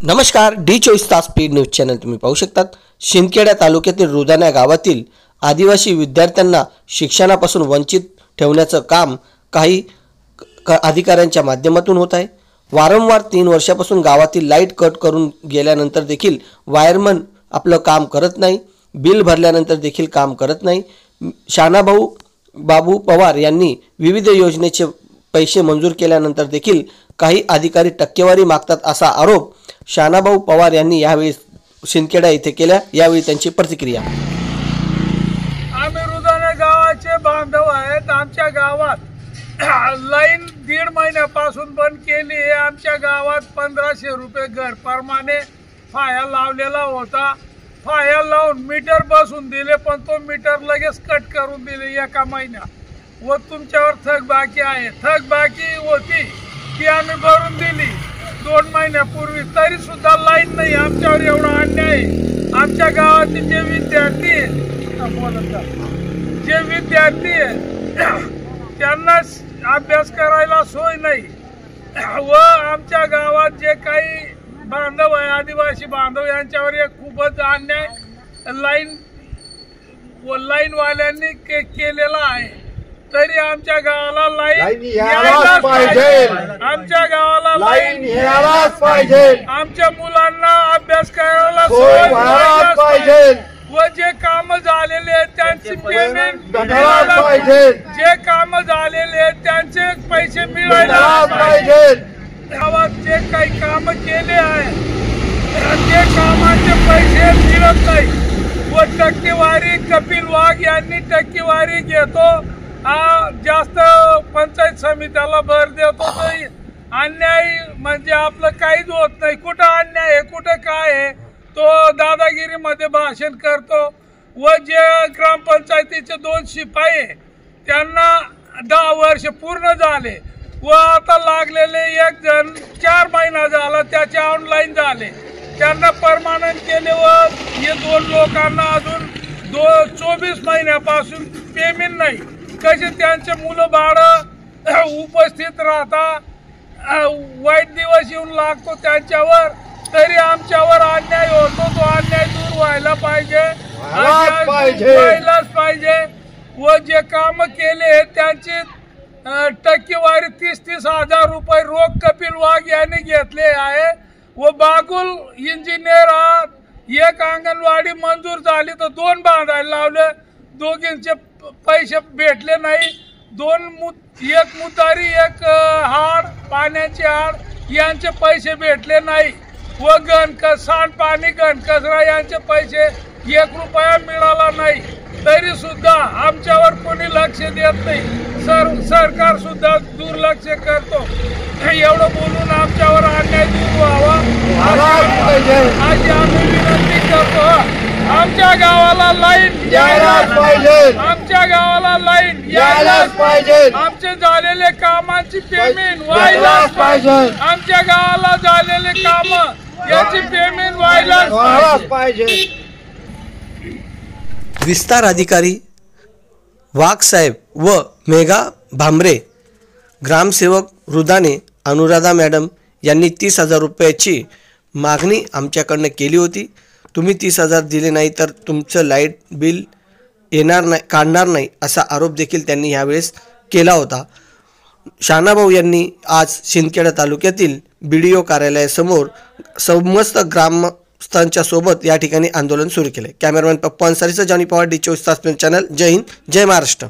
नमस्कार, डी24 speed news channel तुम्ही पाहू शकतात। शिंदखेडा तालुक्यातील रुदाना गावातील आदिवासी विद्यार्थ्यांना शिक्षणापासून वंचित ठेवण्याचं काम काही अधिकाऱ्यांच्या माध्यमातून होत आहे। वारंवार 3 वर्षापासून गावातील लाईट कट करून गेल्यानंतर देखील वायरमन आपलं काम करत नाही, बिल भरल्यानंतर देखील काम करत नाही। शानाभाऊ बाबू पवार यांनी विविध योजनेचे पैसे मंजूर केल्यानंतर देखील काही अधिकारी टक्केवारी मागतात असा आरोप शानाभाऊ पवार यांनी यावेळी शिंदखेडा येथे केला। यावेळी त्यांची प्रतिक्रिया। आम्ही रुदाना गावाचे बांधव आहेत। आमच्या गावात लाईन 1.5 महिन्यापासून बंद केली आहे। आमच्या गावात 1500 रुपये घर परमाने फाया लावलेला होता। फाया लावून मीटर बसून दिले, पण तो मीटर लगेच कट करून दिले 1 महिन्यात। व तुमच्यावर थकबाकी आहे। थकबाकी होती ती आम्ही भरून दिली 2 महिन्यापूर्वी, तरी सुद्धा लाईन नाही। आमच्यावर एवढा अन्याय आहे। आमच्या गावातील जे विद्यार्थी त्यांना अभ्यास करायला सोय नाही। व आमच्या गावात जे काही बांधव आहे, आदिवासी बांधव, यांच्यावर एक खूपच अन्याय लाईन वाल्यांनी केलेला आहे। तरी आमच्या गावाला लाईन यायलाच पाहिजे। आमच्या गावाला लाईन यायलाच पाहिजे। आमच्या मुलांना अभ्यास करायला सोय व्हायलाच पाहिजे। व जे काम झालेले आहेत त्यांची पेमेंट मिळायला पाहिजे। जे काम झालेले आहेत त्यांचे पैसे मिळायला पाहिजे। गावात जे काही काम केले आहे ते कामाचे पैसे मिळत नाही। व टक्केवारी कपिल वाघ यांनी टक्केवारी घेतो, जास्त पंचायत समितीला भर देतो। अन्याय म्हणजे आपलं काहीच होत नाही। कुठं अन्याय आहे, कुठं काय आहे, तो दादागिरीमध्ये भाषण करतो। व जे ग्रामपंचायतीचे 2 शिपाई त्यांना 10 वर्ष पूर्ण झाले व आता लागलेले एक जण 4 महिना झाला त्याचे ऑनलाईन झाले, त्यांना परमानंट केले। व हे 2 लोकांना अजून 24 महिन्यापासून पेमेंट नाही। कसे त्यांचे मुलं बाळ उपस्थित राहता, वाईट दिवस येऊन लागतो त्यांच्यावर, तरी आमच्यावर अन्याय होतो। तो अन्याय दूर व्हायला पाहिजे, व्हायलाच पाहिजे। व जे काम केले त्यांची टक्केवारी 30-30 हजार रुपये रोख कपिल वाघ यांनी घेतले आहे। व बागुल इंजिनियर एक अंगणवाडी मंजूर झाली तर 2 बांधायला लावले, दोघींचे पैसे भेटले नाही। एक मुतारी, एक हाड, पाण्याची हाड यांचे पैसे भेटले नाही। व सांडपाणी घनकचरा यांचे पैसे 1 रुपया मिळाला नाही। तरी सुद्धा आमच्यावर कोणी लक्ष देत नाही। सरकार सुद्धा दुर्लक्ष करतो। एवढं बोलून आमच्यावर अन्याय दूर व्हावा अशी आम्ही विनंती करतो। आमच्या गावाला लाईन यायलाच पाहिजे। आमच्या गावाला लाईन यायलाच पाहिजे। आमचे झालेले कामांची पेमेंट व्हायलाच पाहिजे। आमच्या गावाला झालेले काम याची पेमेंट व्हायलाच पाहिजे। विस्तार अधिकारी वाघ साहेब व मेघा भामरे, ग्रामसेवक रुदाने अनुराधा मॅडम यांनी 30,000 रुपयाची मागणी आमच्याकडनं केली होती। तुम्ही 30,000 दिले नाही तर तुमचं लाईट बिल येणार नाही, काढणार नाही असा आरोप देखील त्यांनी यावेळेस केला होता। शानाभाऊ यांनी आज शिंदखेडा तालुक्यातील BDO कार्यालयासमोर समस्त ग्रामस्थांच्या सोबत या ठिकाणी आंदोलन सुरू केले। कॅमेरामॅन पप्पू अन्सारीसह जॉनी पवार, डी24 चॅनल। जय हिंद, जय महाराष्ट्र।